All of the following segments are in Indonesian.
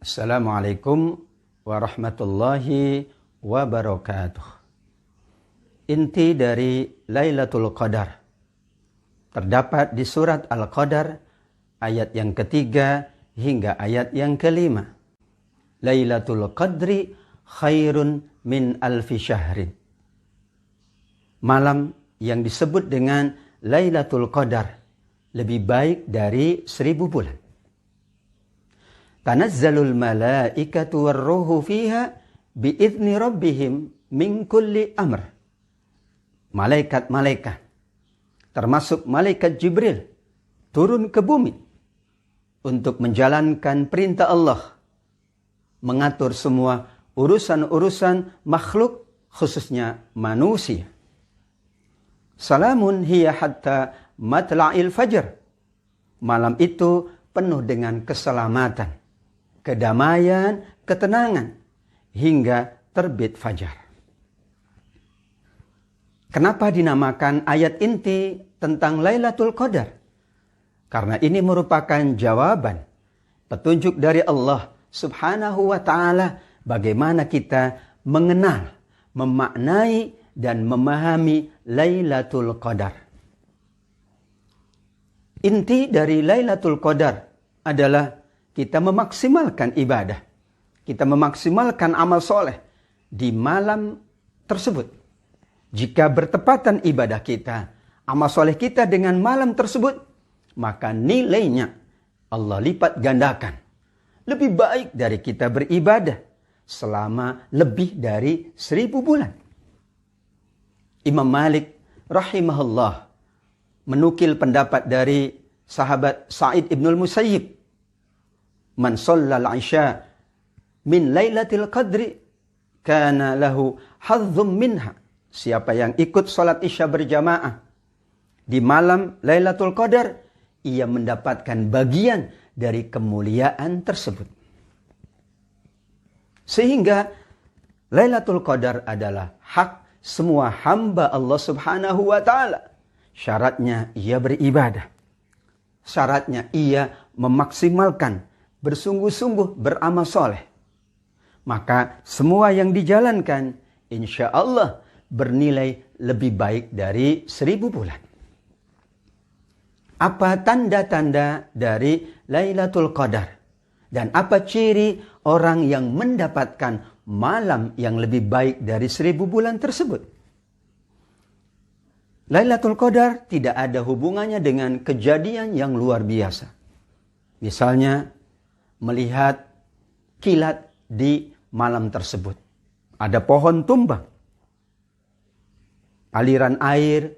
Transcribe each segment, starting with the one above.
Assalamualaikum warahmatullahi wabarakatuh. Inti dari Lailatul Qadar terdapat di surat Al-Qadar ayat yang ketiga hingga ayat yang kelima. Lailatul Qadri khairun min alfi syahrin. Malam yang disebut dengan Lailatul Qadar lebih baik dari 1000 bulan. Tanazzalul malaikatu warruhu fiha biizni rabbihim min kulli amr. Malaikat-malaikat, termasuk malaikat Jibril, turun ke bumi untuk menjalankan perintah Allah, mengatur semua urusan-urusan makhluk, khususnya manusia. Salamun hiya hatta matla'il fajr. Malam itu penuh dengan keselamatan, kedamaian, ketenangan, hingga terbit fajar. Kenapa dinamakan ayat inti tentang Lailatul Qadar? Karena ini merupakan jawaban, petunjuk dari Allah Subhanahu wa Ta'ala bagaimana kita mengenal, memaknai, dan memahami Lailatul Qadar. Inti dari Lailatul Qadar adalah kita memaksimalkan ibadah. Kita memaksimalkan amal soleh di malam tersebut. Jika bertepatan ibadah kita, amal soleh kita dengan malam tersebut, maka nilainya Allah lipat gandakan. Lebih baik dari kita beribadah selama lebih dari 1000 bulan. Imam Malik rahimahullah menukil pendapat dari sahabat Sa'id ibnul Musayyib. Man shallal isya min lailatul qadri kana lahu hazzum minha. Siapa yang ikut salat isya berjamaah di malam Lailatul Qadar, ia mendapatkan bagian dari kemuliaan tersebut. Sehingga Lailatul Qadar adalah hak semua hamba Allah Subhanahu wa Ta'ala. Syaratnya ia beribadah. Syaratnya ia memaksimalkan, bersungguh-sungguh beramal soleh. Maka semua yang dijalankan insya Allah bernilai lebih baik dari 1000 bulan. Apa tanda-tanda dari Lailatul Qadar? Dan apa ciri orang yang mendapatkan malam yang lebih baik dari 1000 bulan tersebut? Lailatul Qadar tidak ada hubungannya dengan kejadian yang luar biasa. Misalnya, melihat kilat di malam tersebut. Ada pohon tumbang. Aliran air,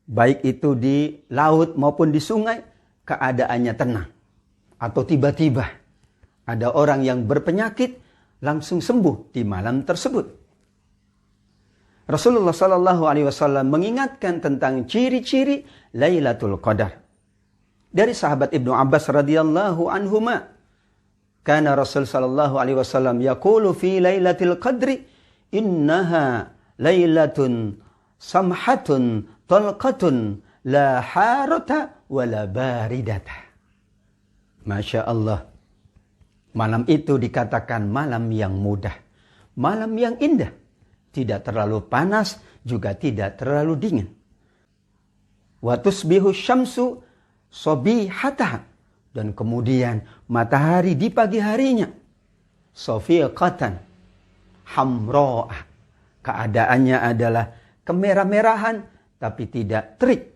baik itu di laut maupun di sungai, keadaannya tenang. Atau tiba-tiba ada orang yang berpenyakit langsung sembuh di malam tersebut. Rasulullah SAW mengingatkan tentang ciri-ciri Lailatul Qadar. Dari sahabat Ibnu Abbas radhiyallahu anhuma, kana Rasul sallallahu alaihi wasallam yaqulu fi Lailatul Qadri innaha lailatun samhatun talqatun la harata wala baridata. Masya Allah. Malam itu dikatakan malam yang mudah. Malam yang indah. Tidak terlalu panas, juga tidak terlalu dingin. Wa tusbihu syamsu sobihataha. Dan kemudian matahari di pagi harinya. Sofiqatan hamro'ah. Keadaannya adalah kemerah-merahan tapi tidak terik.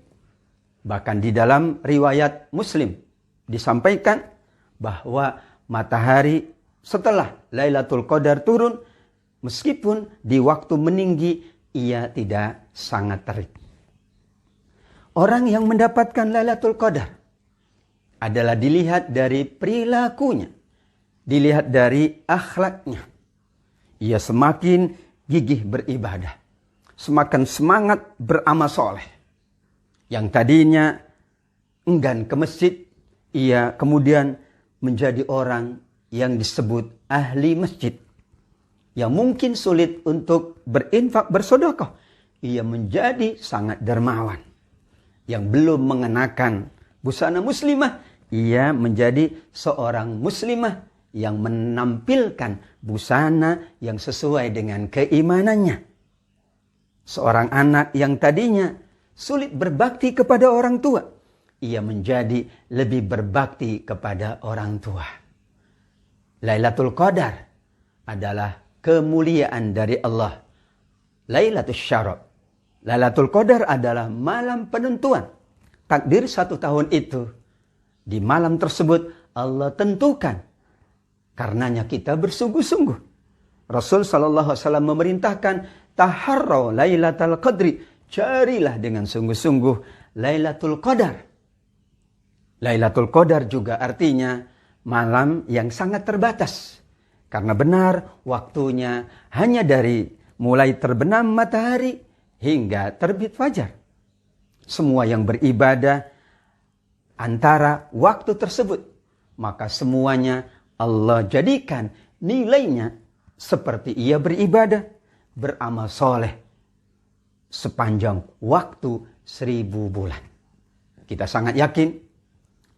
Bahkan di dalam riwayat Muslim disampaikan bahwa matahari setelah Lailatul Qadar turun, meskipun di waktu meninggi ia tidak sangat terik. Orang yang mendapatkan Lailatul Qadar adalah dilihat dari perilakunya, dilihat dari akhlaknya. Ia semakin gigih beribadah, semakin semangat beramal soleh. Yang tadinya enggan ke masjid, ia kemudian menjadi orang yang disebut ahli masjid. Yang mungkin sulit untuk berinfak, bersedekah, ia menjadi sangat dermawan. Yang belum mengenakan busana muslimah, ia menjadi seorang muslimah yang menampilkan busana yang sesuai dengan keimanannya. Seorang anak yang tadinya sulit berbakti kepada orang tua, ia menjadi lebih berbakti kepada orang tua. Lailatul Qadar adalah kemuliaan dari Allah. Lailatul Syarab. Lailatul Qadar adalah malam penentuan takdir satu tahun itu. Di malam tersebut Allah tentukan. Karenanya kita bersungguh-sungguh. Rasul SAW memerintahkan taharraw Lailatul Qadri. Carilah dengan sungguh-sungguh Lailatul Qadar. Lailatul Qadar juga artinya malam yang sangat terbatas. Karena benar waktunya hanya dari mulai terbenam matahari hingga terbit fajar. Semua yang beribadah antara waktu tersebut, maka semuanya Allah jadikan nilainya seperti ia beribadah, beramal soleh sepanjang waktu 1000 bulan. Kita sangat yakin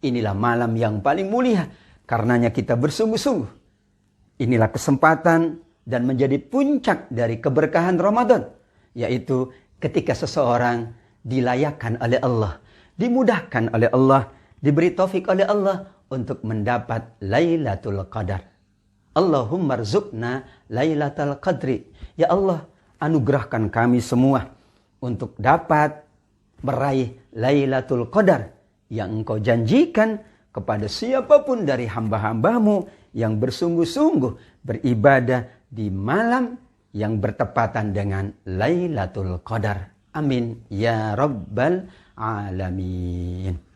inilah malam yang paling mulia. Karenanya kita bersungguh-sungguh. Inilah kesempatan dan menjadi puncak dari keberkahan Ramadan. Yaitu ketika seseorang dilayakkan oleh Allah, dimudahkan oleh Allah, diberi taufik oleh Allah untuk mendapat Lailatul Qadar. Allahumma rzuqna Lailatul Qadri. Ya Allah, anugerahkan kami semua untuk dapat meraih Lailatul Qadar yang Engkau janjikan kepada siapapun dari hamba-hambamu yang bersungguh-sungguh beribadah di malam yang bertepatan dengan Lailatul Qadar. Amin ya rabbal alamin.